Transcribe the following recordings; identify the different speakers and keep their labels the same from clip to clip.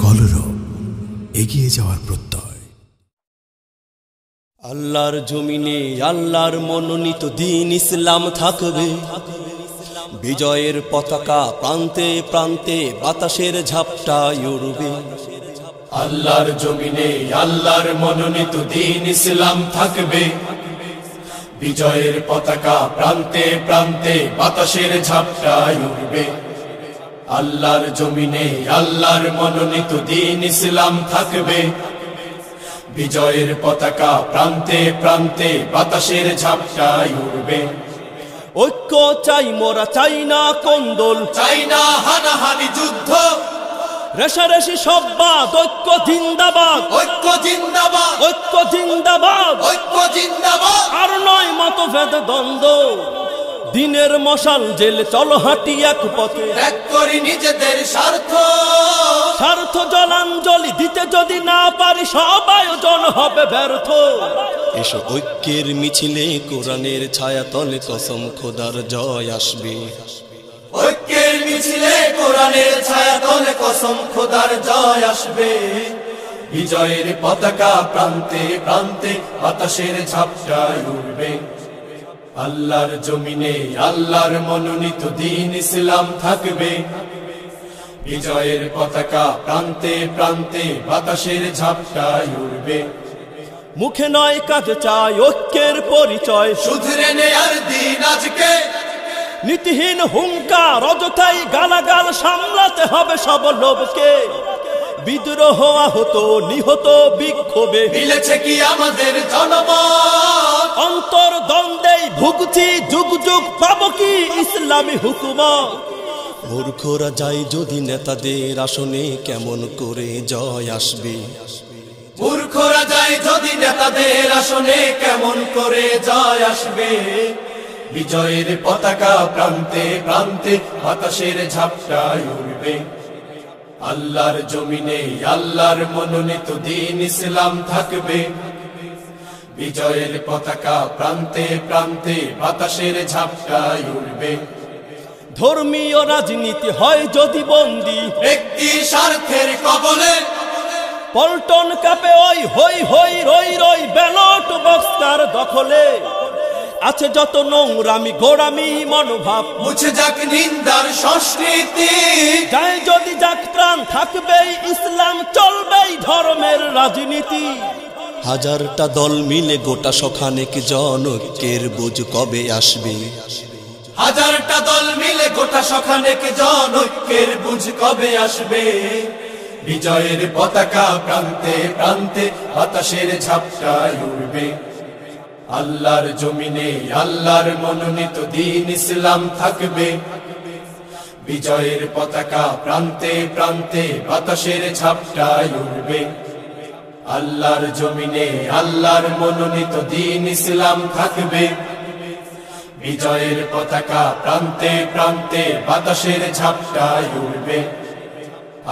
Speaker 1: কলরব, এগিয়ে যাওয়ার প্রত্যয়।
Speaker 2: আল্লাহর জমিনে আল্লাহর মনোনীত দ্বীন ইসলাম থাকবে। বিজয়ের পতাকা প্রান্তে প্রান্তে বাতাসের ঝাপটায় উড়বে।
Speaker 3: আল্লাহর জমিনে আল্লাহর মনোনীত দ্বীন ইসলাম থাকবে। বিজয়ের পতাকা প্রান্তে প্রান্তে বাতাসের ঝাপটায় উড়বে। আল্লাহর জমিনে আল্লাহর মনোনীত দ্বীন ইসলাম থাকবে। বিজয়ের পতাকা প্রান্তে প্রান্তে বাতাসের ঝাপটায় উড়বে।
Speaker 2: ঐক্য চাই মোরা, চাই না কোন্দল,
Speaker 3: চাই না হানাহানি যুদ্ধ,
Speaker 2: রেশারেশি সব বাদ, ঐক্য জিন্দাবাদ,
Speaker 3: ঐক্য জিন্দাবাদ,
Speaker 2: ঐক্য জিন্দাবাদ,
Speaker 3: ঐক্য জিন্দাবাদ।
Speaker 2: আর নয় মতভেদ দ্বন্দ্ব, দিনের মশাল জেলে চলো হাঁটি এক পথে।
Speaker 3: ত্যাগ করি নিজেদের স্বার্থ,
Speaker 2: স্বার্থ জলাঞ্জলি দিতে যদি না পারি সব আয়োজন হবে ব্যর্থ। এসো ঐক্যের মিছিলে কোরআনের ছায়াতলে কসম খোদার জয় আসবে।
Speaker 3: ঐক্যের মিছিলে কোরআনের ছায়াতলে কসম খোদার জয় আসবে। বিজয়ের পতাকা প্রান্তে প্রান্তে বাতাসের ঝাপটায় উড়বে। আল্লাহর জমিনে আল্লাহর মনোনীত দ্বীন ইসলাম থাকবে। বিজয়ের পতাকা প্রান্তে প্রান্তে বাতাসের ঝাপটায় উড়বে।
Speaker 2: মুখে নয় কাজে চাই ঐক্যের পরিচয়,
Speaker 3: শুধরে নেয়ার দিন আজকে।
Speaker 2: নীতিহীন হুঙ্কার অযথাই গালাগাল সামলাতে হবে সব লোভকে। বিদ্রোহ আহত নিহত বিক্ষোভে
Speaker 3: মিলেছে কি আমাদের জনমত?
Speaker 2: অন্তর দ্বন্দ্বেই ভুগছি যুগ যুগ, পাবো কি ইসলামী হুকুমত? মূর্খরা যায় যদি নেতাদের আসনে, কেমন করে জয় আসবে?
Speaker 3: মূর্খরা যায় যদি নেতাদের আসনে, কেমন করে জয় আসবে? বিজয়ের পতাকা প্রান্তে প্রান্তে বাতাসের ঝাপটায় উড়বে। আল্লাহর জমিনে আল্লাহর মনোনীত দ্বীন ইসলাম থাকবে। বিজয়ের পতাকা প্রান্তে প্রান্তে বাতাসের ঝাপটায় উড়বে।
Speaker 2: ধর্মীয় রাজনীতি হয় যদি বন্দী,
Speaker 3: ব্যক্তি স্বার্থের কবলে
Speaker 2: পল্টন কাপে ওই হই হই রই রই, ব্যালট বক্স তার দখলে। আছে যত নোংরামি গোড়ামি মনোভাব,
Speaker 3: মুছে যাক নিন্দার সংস্কৃতি।
Speaker 2: যায় যদি যাক প্রাণ, থাকবেই ইসলাম, চলবেই ধর্মের রাজনীতি। হাজারটা দল মিলে গোটা সখানেক জন, ঐক্যের বুঝ কবে আসবে?
Speaker 3: হাজারটা দল মিলে গোটা সখানেক জন, ঐক্যের বুঝ কবে আসবে? বিজয়ের পতাকা প্রান্তে প্রান্তে বাতাসের ঝাপটায় উড়বে। আল্লাহর জমিনে আল্লাহর মনোনীত দ্বীন ইসলাম থাকবে। বিজয়ের পতাকা প্রান্তে প্রান্তে বাতাসের ঝাপটায় উড়বে। আল্লাহর জমিনে আল্লাহর মনোনীত দ্বীন ইসলাম থাকবে। বিজয়ের পতাকা প্রান্তে প্রান্তে বাতাসের ঝাপটায় উড়বে।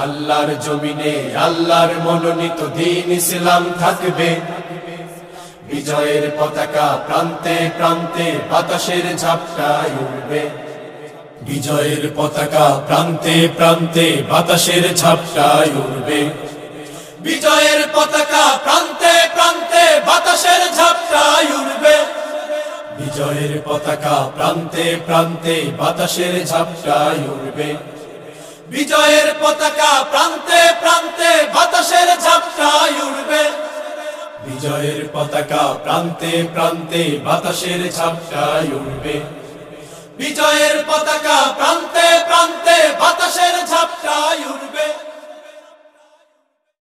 Speaker 3: আল্লাহর জমিনে আল্লাহর মনোনীত দ্বীন ইসলাম থাকবে। বিজয়ের পতাকা প্রান্তে প্রান্তে বাতাসের ঝাপটায় উড়বে। বিজয়ের পতাকা প্রান্তে প্রান্তে বাতাসের ঝাপটায় উড়বে। বিজয়ের পতাকা প্রান্তে প্রান্তে বাতাসের ঝাপটায় উড়বে। বিজয়ের পতাকা প্রান্তে প্রান্তে বাতাসের ঝাপটায় উড়বে। বিজয়ের পতাকা প্রান্তে প্রান্তে বাতাসের ঝাপটায় উড়বে। বিজয়ের পতাকা প্রান্তে প্রান্তে বাতাসের ঝাপটায় উড়বে। বিজয়ের পতাকা প্রান্তে